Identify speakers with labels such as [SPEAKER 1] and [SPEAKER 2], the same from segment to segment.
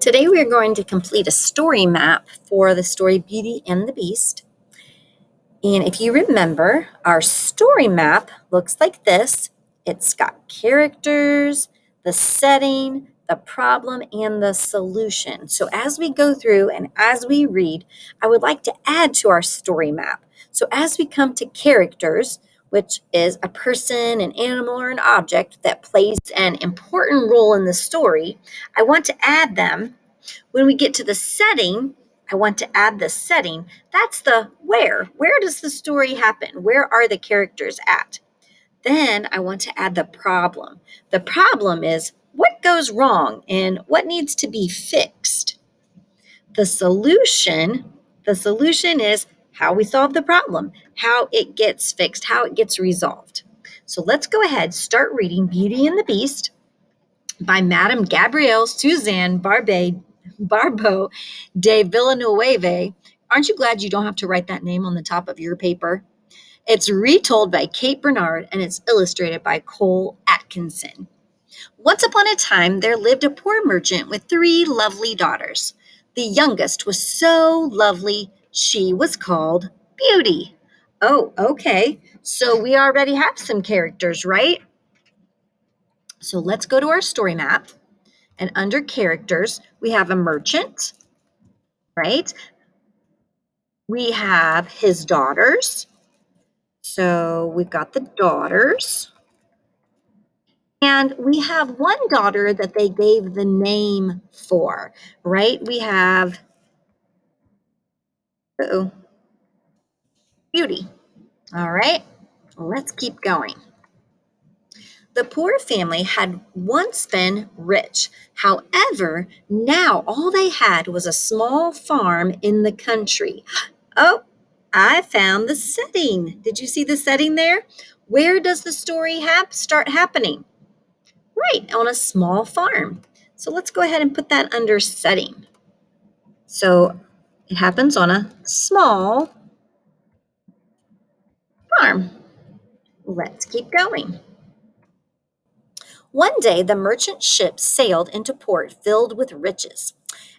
[SPEAKER 1] Today we are going to complete a story map for the story Beauty and the Beast. And if you remember, our story map looks like this. It's got characters, the setting, the problem, and the solution. So as we go through and as we read, I would like to add to our story map. So as we come to characters, which is a person, an animal, or an object that plays an important role in the story, I want to add them. When we get to the setting, I want to add the setting. That's the where. Where does the story happen? Where are the characters at? Then I want to add the problem. The problem is what goes wrong and what needs to be fixed. The solution is how we solve the problem, how it gets fixed, how it gets resolved. So let's go ahead, start reading Beauty and the Beast by Madame Gabrielle Suzanne Barbeau de Villeneuve. Aren't you glad you don't have to write that name on the top of your paper? It's retold by Kate Bernard and it's illustrated by Cole Atkinson. Once upon a time, there lived a poor merchant with 3 lovely daughters. The youngest was so lovely, she was called Beauty. Oh, okay. So we already have some characters, right? So let's go to our story map. And under characters, we have a merchant, right? We have his daughters. So we've got the daughters. And we have one daughter that they gave the name for, right? We have Beauty. All right, let's keep going. The poor family had once been rich. However, now all they had was a small farm in the country. Oh, I found the setting. Did you see the setting there? Where does the story start happening? Right, on a small farm. So let's go ahead and put that under setting. So it happens on a small farm. Let's keep going. One day, the merchant ship sailed into port filled with riches.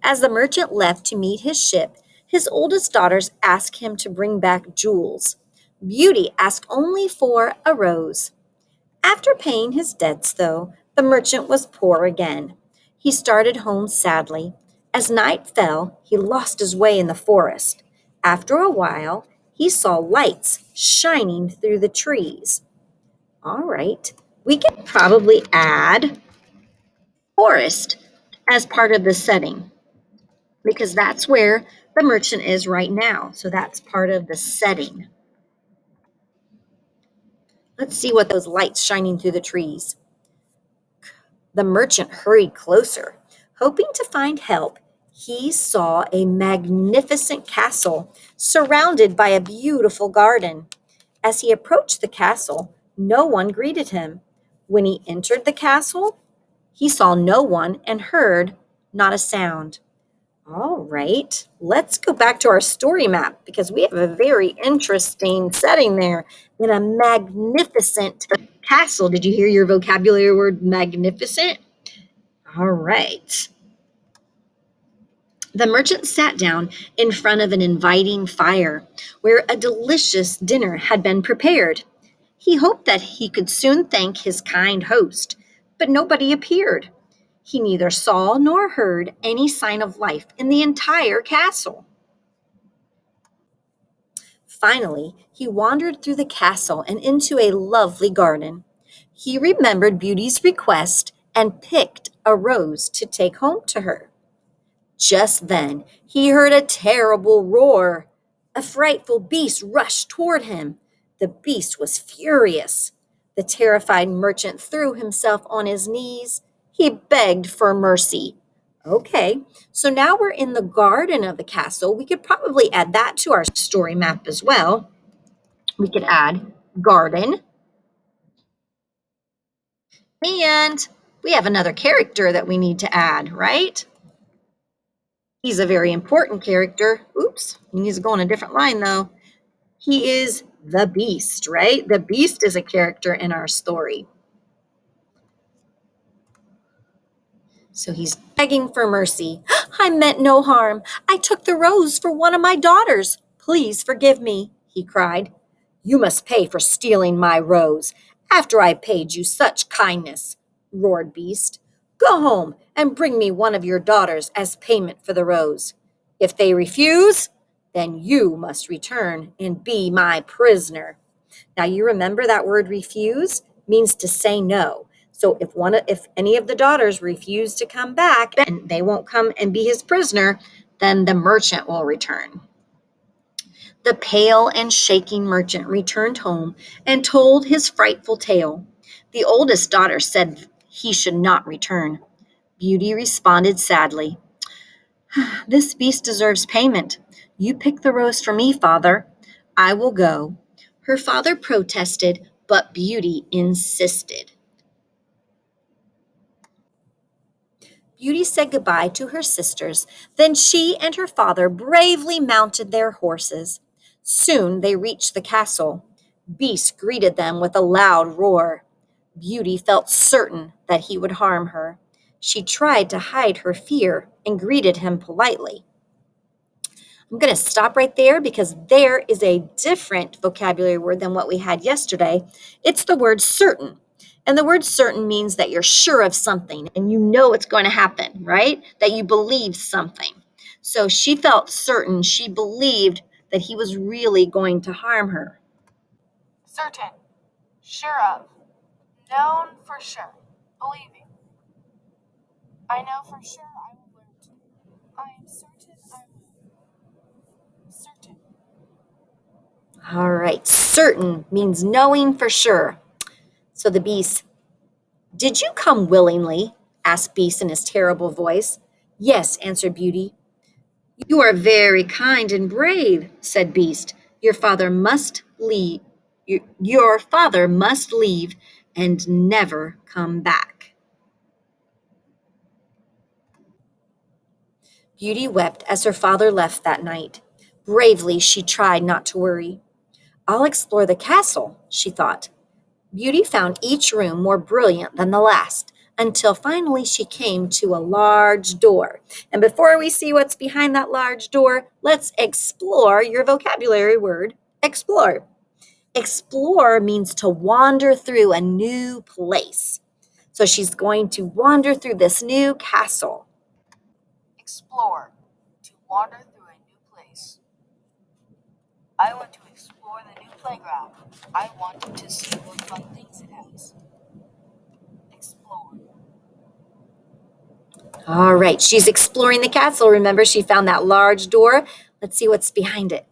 [SPEAKER 1] As the merchant left to meet his ship, his oldest daughters asked him to bring back jewels. Beauty asked only for a rose. After paying his debts, though, the merchant was poor again. He started home sadly. As night fell, he lost his way in the forest. After a while, he saw lights shining through the trees. All right, we can probably add forest as part of the setting because that's where the merchant is right now. So that's part of the setting. Let's see what those lights shining through the trees. The merchant hurried closer. Hoping to find help, he saw a magnificent castle surrounded by a beautiful garden. As he approached the castle, no one greeted him. When he entered the castle, he saw no one and heard not a sound. All right, let's go back to our story map because we have a very interesting setting there in a magnificent castle. Did you hear your vocabulary word magnificent? All right. The merchant sat down in front of an inviting fire where a delicious dinner had been prepared. He hoped that he could soon thank his kind host, but nobody appeared. He neither saw nor heard any sign of life in the entire castle. Finally, he wandered through the castle and into a lovely garden. He remembered Beauty's request and picked a rose to take home to her. Just then, he heard a terrible roar. A frightful beast rushed toward him. The beast was furious. The terrified merchant threw himself on his knees. He begged for mercy. Okay, so now we're in the garden of the castle. We could probably add that to our story map as well. We could add garden. And we have another character that we need to add, right? He's a very important character. Oops, he needs to go on a different line though. He is the Beast, right? The Beast is a character in our story. So he's begging for mercy. I meant no harm. I took the rose for one of my daughters. Please forgive me, he cried. You must pay for stealing my rose after I paid you such kindness, roared Beast. Go home and bring me one of your daughters as payment for the rose. If they refuse, then you must return and be my prisoner. Now you remember that word refuse means to say no. So if any of the daughters refuse to come back and they won't come and be his prisoner, then the merchant will return. The pale and shaking merchant returned home and told his frightful tale. The oldest daughter said he should not return. Beauty responded sadly, this beast deserves payment. You pick the rose for me, father. I will go. Her father protested, but Beauty insisted. Beauty said goodbye to her sisters. Then she and her father bravely mounted their horses. Soon they reached the castle. Beast greeted them with a loud roar. Beauty felt certain that he would harm her. She tried to hide her fear and greeted him politely. I'm going to stop right there because there is a different vocabulary word than what we had yesterday. It's the word certain. And the word certain means that you're sure of something and you know it's going to happen, right? That you believe something. So she felt certain, she believed that he was really going to harm her.
[SPEAKER 2] Certain, sure of, known for sure, believing. I know for sure I will learn to. I am certain I will. Certain.
[SPEAKER 1] All right, certain means knowing for sure. So the beast, did you come willingly? Asked Beast in his terrible voice. Yes, answered Beauty. You are very kind and brave, said Beast. Your father must leave. Your father must leave and never come back. Beauty wept as her father left that night. Bravely, she tried not to worry. I'll explore the castle, she thought. Beauty found each room more brilliant than the last, until finally she came to a large door. And before we see what's behind that large door, let's explore your vocabulary word, explore. Explore means to wander through a new place. So she's going to wander through this new castle.
[SPEAKER 2] Explore, to wander through a new place. I want to explore the new playground. I want to see what fun things it has. Explore.
[SPEAKER 1] All right, she's exploring the castle. Remember, she found that large door. Let's see what's behind it.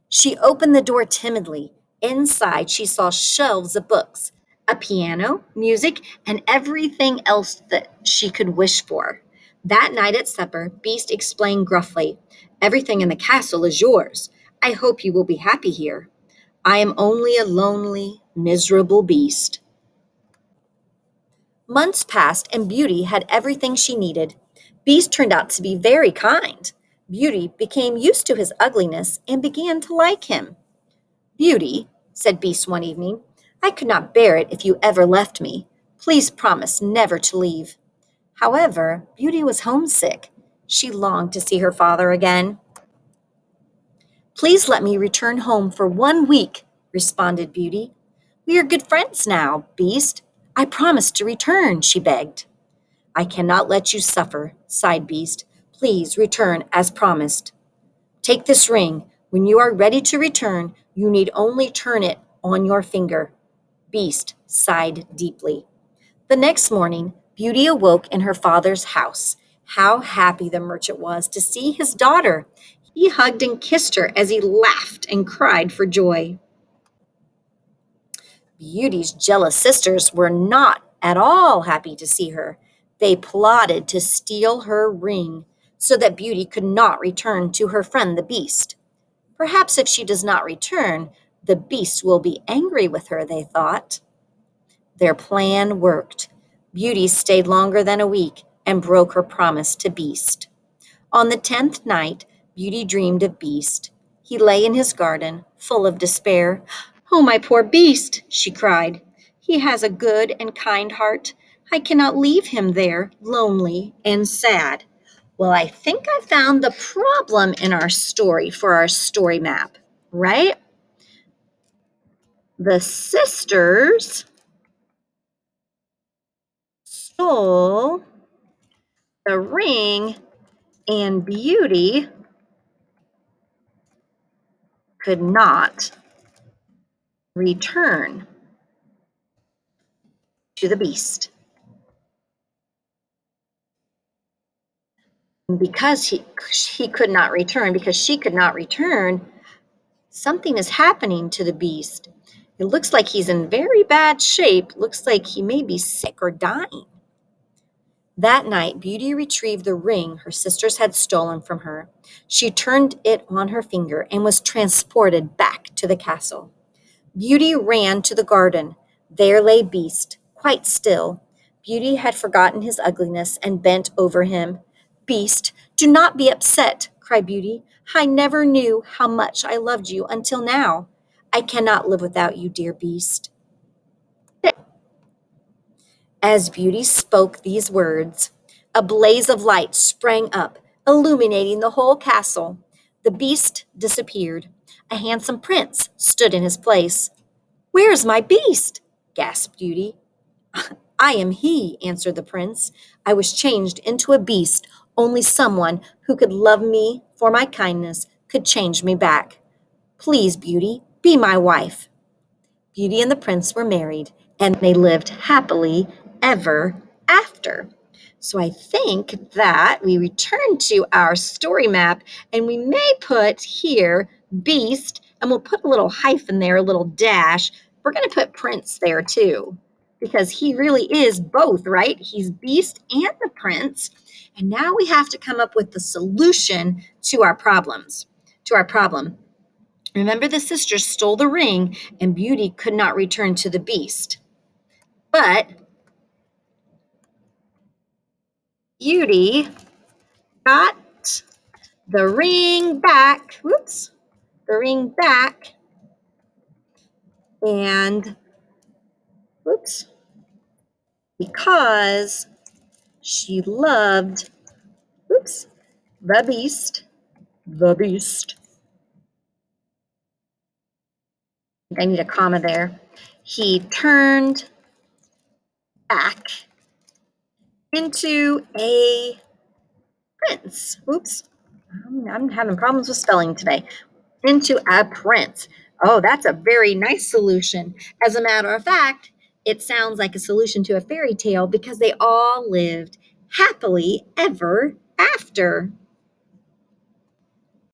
[SPEAKER 1] She opened the door timidly. Inside, she saw shelves of books, a piano, music, and everything else that she could wish for. That night at supper, Beast explained gruffly, everything in the castle is yours. I hope you will be happy here. I am only a lonely, miserable beast. Months passed, and Beauty had everything she needed. Beast turned out to be very kind. Beauty became used to his ugliness and began to like him. Beauty, said Beast one evening, I could not bear it if you ever left me. Please promise never to leave. However, Beauty was homesick. She longed to see her father again. Please let me return home for 1 week, responded Beauty. We are good friends now, Beast. I promise to return, she begged. I cannot let you suffer, sighed Beast. Please return as promised. Take this ring. When you are ready to return, you need only turn it on your finger. Beast sighed deeply. The next morning, Beauty awoke in her father's house. How happy the merchant was to see his daughter. He hugged and kissed her as he laughed and cried for joy. Beauty's jealous sisters were not at all happy to see her. They plotted to steal her ring so that Beauty could not return to her friend the Beast. Perhaps if she does not return, the Beast will be angry with her, they thought. Their plan worked. Beauty stayed longer than a week and broke her promise to Beast. On the 10th night, Beauty dreamed of Beast. He lay in his garden, full of despair. Oh, my poor Beast, she cried. He has a good and kind heart. I cannot leave him there, lonely and sad. Well, I think I found the problem in our story for our story map, right? The sisters stole the ring, and Beauty could not return to the beast. And because he could not return, because she could not return, something is happening to the beast. It looks like he's in very bad shape. Looks like he may be sick or dying. That night, Beauty retrieved the ring her sisters had stolen from her. She turned it on her finger and was transported back to the castle. Beauty ran to the garden. There lay Beast, quite still. Beauty had forgotten his ugliness and bent over him. Beast, do not be upset, cried Beauty. I never knew how much I loved you until now. I cannot live without you, dear Beast. As Beauty spoke these words, a blaze of light sprang up, illuminating the whole castle. The beast disappeared. A handsome prince stood in his place. Where is my beast? Gasped Beauty. I am he, answered the prince. I was changed into a beast. Only someone who could love me for my kindness could change me back. Please, Beauty, be my wife. Beauty and the prince were married, and they lived happily ever after. So I think that we return to our story map, and we may put here beast, and we'll put a little hyphen there, a little dash. We're going to put prince there too, because he really is both, right? He's beast and the prince. And now we have to come up with the solution to our problems, to our problem. Remember, the sisters stole the ring, and Beauty could not return to the beast. But Beauty got the ring back. Whoops. The ring back. And, whoops. Because she loved, whoops, the beast. The beast. I need a comma there. He turned back into a prince. Oops. I'm having problems with spelling today. Into a prince. Oh, that's a very nice solution. As a matter of fact, it sounds like a solution to a fairy tale because they all lived happily ever after.